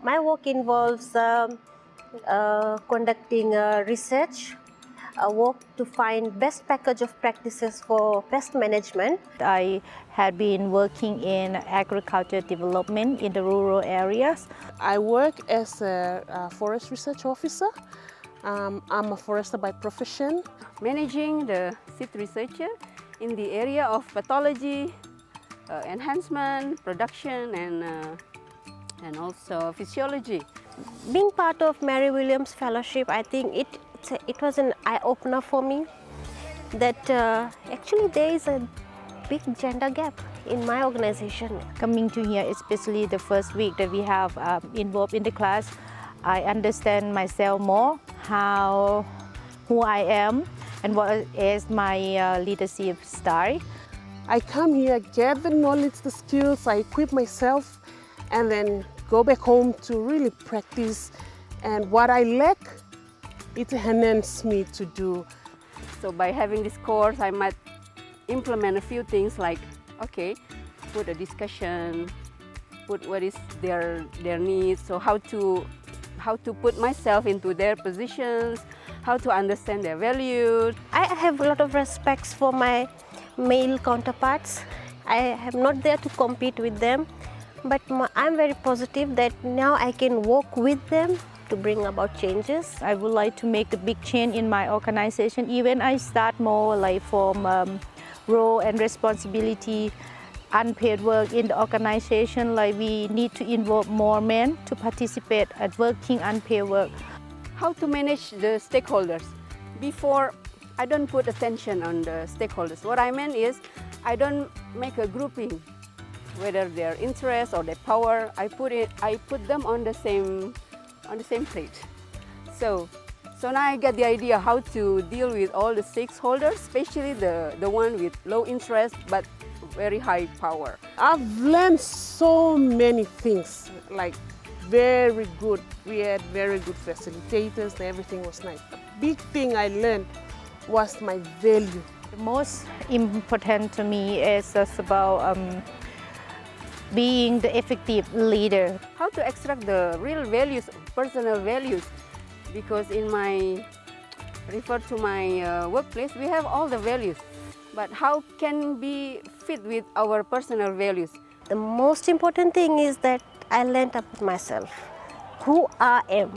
My work involves conducting research, work to find best package of practices for pest management. I had been working in agriculture development in the rural areas. I work as a forest research officer. I'm a forester by profession. Managing the seed researcher in the area of pathology, enhancement, production, and also physiology. Being part of Meryl Williams Fellowship, I think it was an eye-opener for me that actually there is a big gender gap in my organization. Coming to here, especially the first week that we have involved in the class, I understand myself more, who I am and what is my leadership style. I come here, gather knowledge, the skills, I equip myself, and then go back home to really practice. And what I lack, it enhances me to do. So by having this course, I might implement a few things like, okay, put a discussion, put what is their needs, so how to put myself into their positions, how to understand their values. I have a lot of respect for my male counterparts. I am not there to compete with them, but I'm very positive that now I can work with them to bring about changes. I would like to make the big change in my organization. Even I start more like from role and responsibility, unpaid work in the organization, like we need to involve more men to participate at working unpaid work. How to manage the stakeholders. Before, I don't put attention on the stakeholders. What I meant is, I don't make a grouping, whether their interest or their power. I put them on the same plate. So now I get the idea how to deal with all the stakeholders, especially the one with low interest but very high power. I've learned so many things, like very good. We had very good facilitators, everything was nice. The big thing I learned was my value. The most important to me is just about being the effective leader. How to extract the real values, personal values, because refer to my workplace, we have all the values, but how can be fit with our personal values? The most important thing is that I learned about myself, who I am.